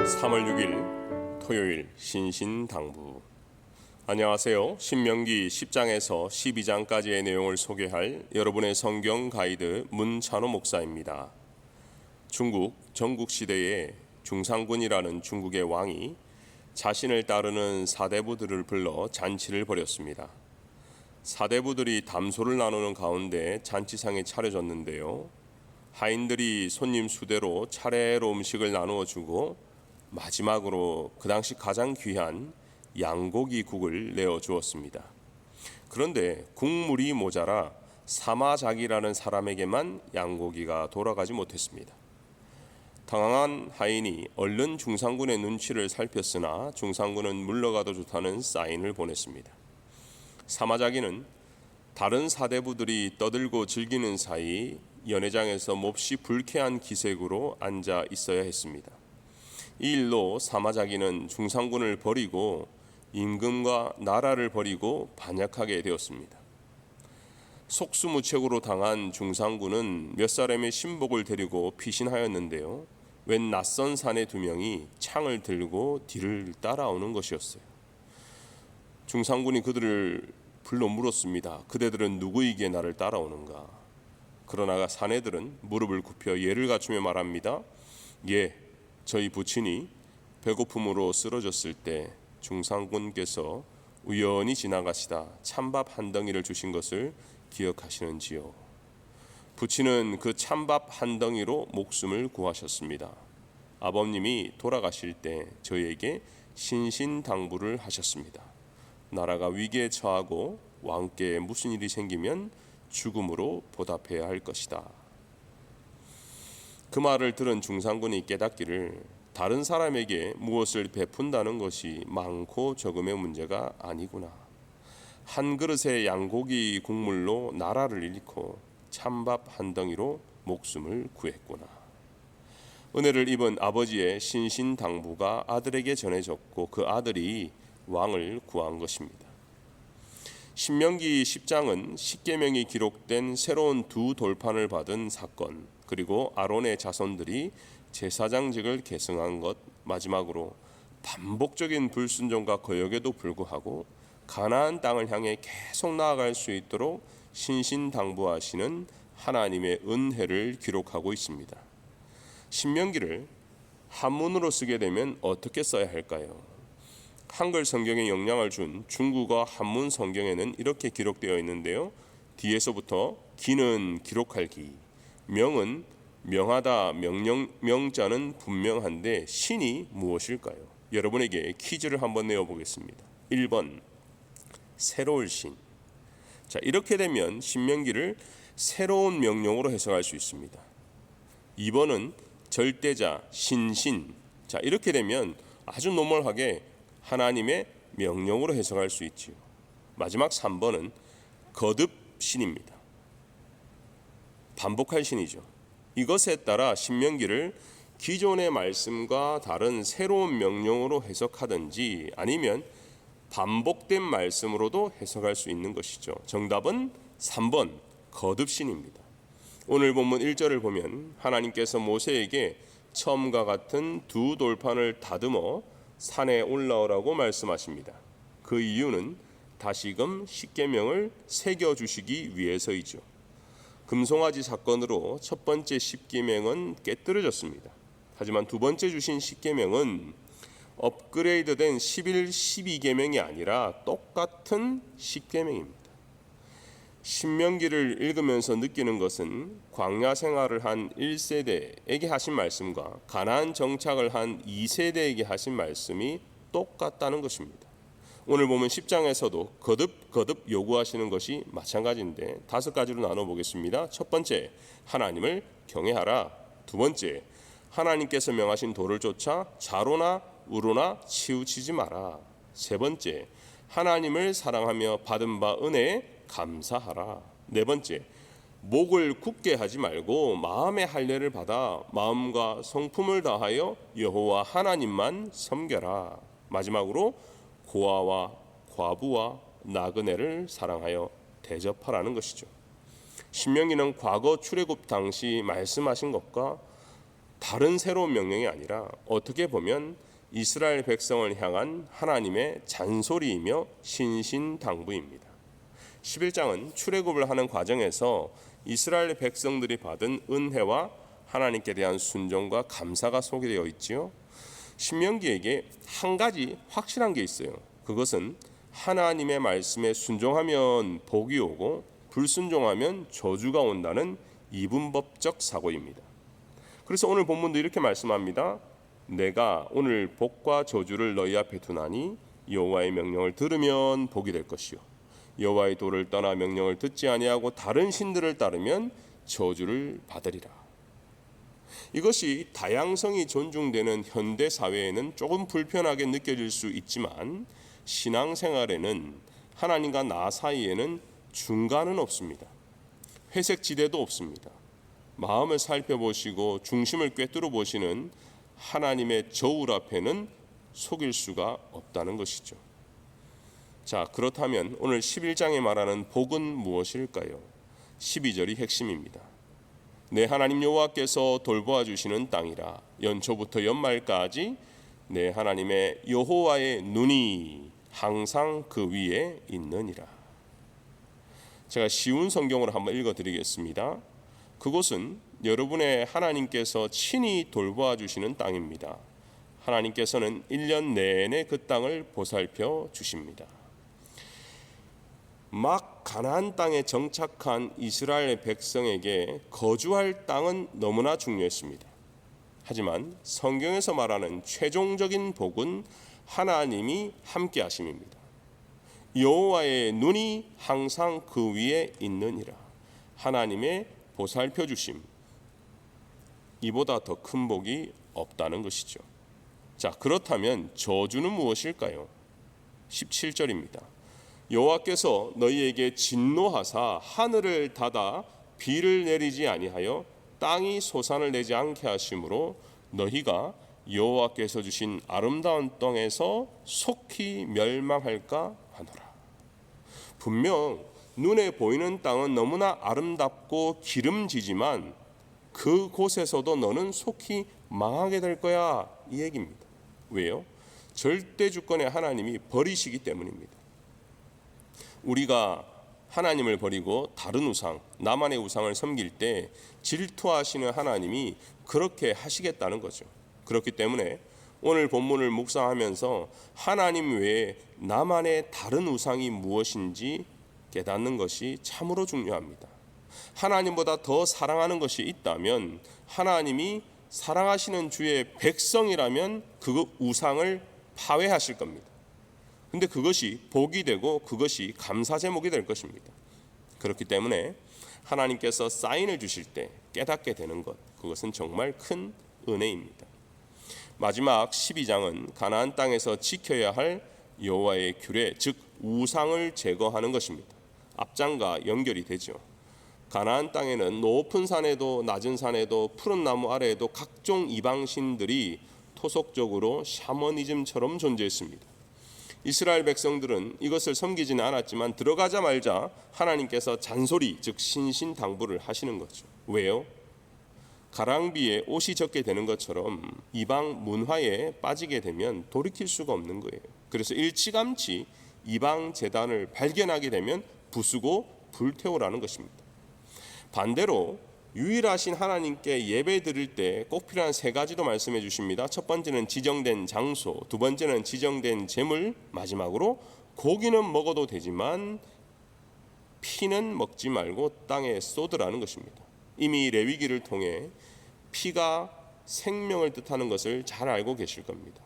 3월 6일 토요일 신신당부. 안녕하세요. 신명기 10장에서 12장까지의 내용을 소개할 여러분의 성경 가이드 문찬호 목사입니다. 중국 전국시대에 중상군이라는 중국의 왕이 자신을 따르는 사대부들을 불러 잔치를 벌였습니다. 사대부들이 담소를 나누는 가운데 잔치상이 차려졌는데요. 하인들이 손님 수대로 차례로 음식을 나누어 주고 마지막으로 그 당시 가장 귀한 양고기 국을 내어 주었습니다. 그런데 국물이 모자라 사마작이라는 사람에게만 양고기가 돌아가지 못했습니다. 당황한 하인이 얼른 중상군의 눈치를 살폈으나 중상군은 물러가도 좋다는 사인을 보냈습니다. 사마자기는 다른 사대부들이 떠들고 즐기는 사이 연회장에서 몹시 불쾌한 기색으로 앉아 있어야 했습니다. 이 일로 사마자기는 중상군을 버리고 임금과 나라를 버리고 반역하게 되었습니다. 속수무책으로 당한 중상군은 몇 사람의 신복을 데리고 피신하였는데요. 웬 낯선 사내 2명이 창을 들고 뒤를 따라오는 것이었어요. 중상군이 그들을 불러 물었습니다. 그대들은 누구이기에 나를 따라오는가? 그러나 사내들은 무릎을 굽혀 예를 갖추며 말합니다. 예, 저희 부친이 배고픔으로 쓰러졌을 때 중상군께서 우연히 지나가시다 찬밥 한 덩이를 주신 것을 기억하시는지요? 부친은 그 찬밥 한 덩이로 목숨을 구하셨습니다. 아버님이 돌아가실 때 저희에게 신신당부를 하셨습니다. 나라가 위기에 처하고 왕께 무슨 일이 생기면 죽음으로 보답해야 할 것이다. 그 말을 들은 중상군이 깨닫기를 다른 사람에게 무엇을 베푼다는 것이 많고 적음의 문제가 아니구나. 한 그릇의 양고기 국물로 나라를 잃고 찬밥 한 덩이로 목숨을 구했구나. 은혜를 입은 아버지의 신신당부가 아들에게 전해졌고 그 아들이 왕을 구한 것입니다. 신명기 10장은 십계명이 기록된 새로운 2 돌판을 받은 사건, 그리고 아론의 자손들이 제사장직을 계승한 것, 마지막으로 반복적인 불순종과 거역에도 불구하고 가나안 땅을 향해 계속 나아갈 수 있도록 신신당부하시는 하나님의 은혜를 기록하고 있습니다. 신명기를 한문으로 쓰게 되면 어떻게 써야 할까요? 한글 성경에 영향을 준 중국어 한문 성경에는 이렇게 기록되어 있는데요. 뒤에서부터 기는 기록할 기, 명은 명하다, 명자는 분명한데 신이 무엇일까요? 여러분에게 퀴즈를 한번 내어보겠습니다. 1번 새로울 신. 자, 이렇게 되면 신명기를 새로운 명령으로 해석할 수 있습니다. 2번은 절대자 신신. 자, 이렇게 되면 아주 노멀하게 하나님의 명령으로 해석할 수 있지요. 마지막 3번은 거듭신입니다. 반복할 신이죠. 이것에 따라 신명기를 기존의 말씀과 다른 새로운 명령으로 해석하든지 아니면 반복된 말씀으로도 해석할 수 있는 것이죠. 정답은 3번 거듭신입니다. 오늘 본문 1절을 보면 하나님께서 모세에게 처음과 같은 2 돌판을 다듬어 산에 올라오라고 말씀하십니다. 그 이유는 다시금 십계명을 새겨주시기 위해서이죠. 금송아지 사건으로 첫 번째 십계명은 깨뜨려졌습니다. 하지만 두 번째 주신 십계명은 업그레이드된 11, 12계명이 아니라 똑같은 십계명입니다. 신명기를 읽으면서 느끼는 것은 광야 생활을 한 1세대에게 하신 말씀과 가나안 정착을 한 2세대에게 하신 말씀이 똑같다는 것입니다. 오늘 보면 10장에서도 거듭 요구하시는 것이 마찬가지인데 5가지로 나눠보겠습니다. 첫 번째, 하나님을 경외하라. 두 번째, 하나님께서 명하신 도를 쫓아 좌로나 우로나 치우치지 마라. 세 번째, 하나님을 사랑하며 받은 바 은혜에 감사하라. 네 번째, 목을 굳게 하지 말고 마음의 할례를 받아 마음과 성품을 다하여 여호와 하나님만 섬겨라. 마지막으로 고아와 과부와 나그네를 사랑하여 대접하라는 것이죠. 신명기는 과거 출애굽 당시 말씀하신 것과 다른 새로운 명령이 아니라 어떻게 보면 이스라엘 백성을 향한 하나님의 잔소리이며 신신당부입니다. 11장은 출애굽을 하는 과정에서 이스라엘 백성들이 받은 은혜와 하나님께 대한 순종과 감사가 소개되어 있지요. 신명기에게 한 가지 확실한 게 있어요. 그것은 하나님의 말씀에 순종하면 복이 오고 불순종하면 저주가 온다는 이분법적 사고입니다. 그래서 오늘 본문도 이렇게 말씀합니다. 내가 오늘 복과 저주를 너희 앞에 두나니 여호와의 명령을 들으면 복이 될 것이요 여호와의 도를 떠나 명령을 듣지 아니하고 다른 신들을 따르면 저주를 받으리라. 이것이 다양성이 존중되는 현대 사회에는 조금 불편하게 느껴질 수 있지만 신앙생활에는 하나님과 나 사이에는 중간은 없습니다. 회색 지대도 없습니다. 마음을 살펴보시고 중심을 꿰뚫어 보시는 하나님의 저울 앞에는 속일 수가 없다는 것이죠. 자, 그렇다면 오늘 11장에 말하는 복은 무엇일까요? 12절이 핵심입니다. 내 하나님 여호와께서 돌보아 주시는 땅이라 연초부터 연말까지 내 하나님의 여호와의 눈이 항상 그 위에 있느니라. 제가 쉬운 성경으로 한번 읽어드리겠습니다. 그곳은 여러분의 하나님께서 친히 돌보아 주시는 땅입니다. 하나님께서는 1년 내내 그 땅을 보살펴 주십니다. 막 가나안 땅에 정착한 이스라엘 백성에게 거주할 땅은 너무나 중요했습니다. 하지만 성경에서 말하는 최종적인 복은 하나님이 함께 하심입니다. 여호와의 눈이 항상 그 위에 있느니라. 하나님의 보살펴 주심, 이보다 더 큰 복이 없다는 것이죠. 자, 그렇다면 저주는 무엇일까요? 17절입니다. 여호와께서 너희에게 진노하사 하늘을 닫아 비를 내리지 아니하여 땅이 소산을 내지 않게 하심으로 너희가 여호와께서 주신 아름다운 땅에서 속히 멸망할까 하노라. 분명 눈에 보이는 땅은 너무나 아름답고 기름지지만 그곳에서도 너는 속히 망하게 될 거야, 이 얘기입니다. 왜요? 절대 주권의 하나님이 버리시기 때문입니다. 우리가 하나님을 버리고 다른 우상, 나만의 우상을 섬길 때 질투하시는 하나님이 그렇게 하시겠다는 거죠. 그렇기 때문에 오늘 본문을 묵상하면서 하나님 외에 나만의 다른 우상이 무엇인지 깨닫는 것이 참으로 중요합니다. 하나님보다 더 사랑하는 것이 있다면 하나님이 사랑하시는 주의 백성이라면 그 우상을 파괴하실 겁니다. 근데 그것이 복이 되고 그것이 감사 제목이 될 것입니다. 그렇기 때문에 하나님께서 사인을 주실 때 깨닫게 되는 것, 그것은 정말 큰 은혜입니다. 마지막 12장은 가나안 땅에서 지켜야 할 여호와의 규례, 즉 우상을 제거하는 것입니다. 앞장과 연결이 되죠. 가나안 땅에는 높은 산에도 낮은 산에도 푸른 나무 아래에도 각종 이방신들이 토속적으로 샤머니즘처럼 존재했습니다. 이스라엘 백성들은 이것을 섬기지는 않았지만 들어가자마자 하나님께서 잔소리, 즉 신신당부를 하시는 거죠. 왜요? 가랑비에 옷이 젖게 되는 것처럼 이방 문화에 빠지게 되면 돌이킬 수가 없는 거예요. 그래서 일찌감치 이방 제단을 발견하게 되면 부수고 불태우라는 것입니다. 반대로 유일하신 하나님께 예배 드릴 때 꼭 필요한 세 가지도 말씀해 주십니다. 첫 번째는 지정된 장소, 두 번째는 지정된 제물, 마지막으로 고기는 먹어도 되지만 피는 먹지 말고 땅에 쏟으라는 것입니다. 이미 레위기를 통해 피가 생명을 뜻하는 것을 잘 알고 계실 겁니다.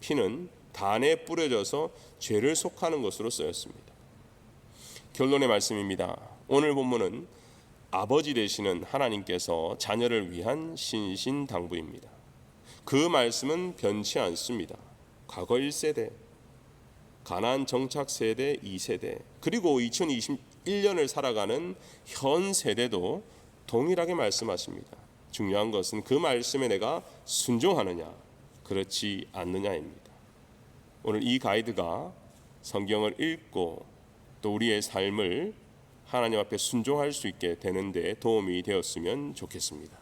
피는 단에 뿌려져서 죄를 속하는 것으로 쓰였습니다. 결론의 말씀입니다. 오늘 본문은 아버지 되시는 하나님께서 자녀를 위한 신신당부입니다. 그 말씀은 변치 않습니다. 과거 1세대, 가나안 정착 세대 2세대, 그리고 2021년을 살아가는 현 세대도 동일하게 말씀하십니다. 중요한 것은 그 말씀에 내가 순종하느냐, 그렇지 않느냐입니다. 오늘 이 가이드가 성경을 읽고 또 우리의 삶을 하나님 앞에 순종할 수 있게 되는 데 도움이 되었으면 좋겠습니다.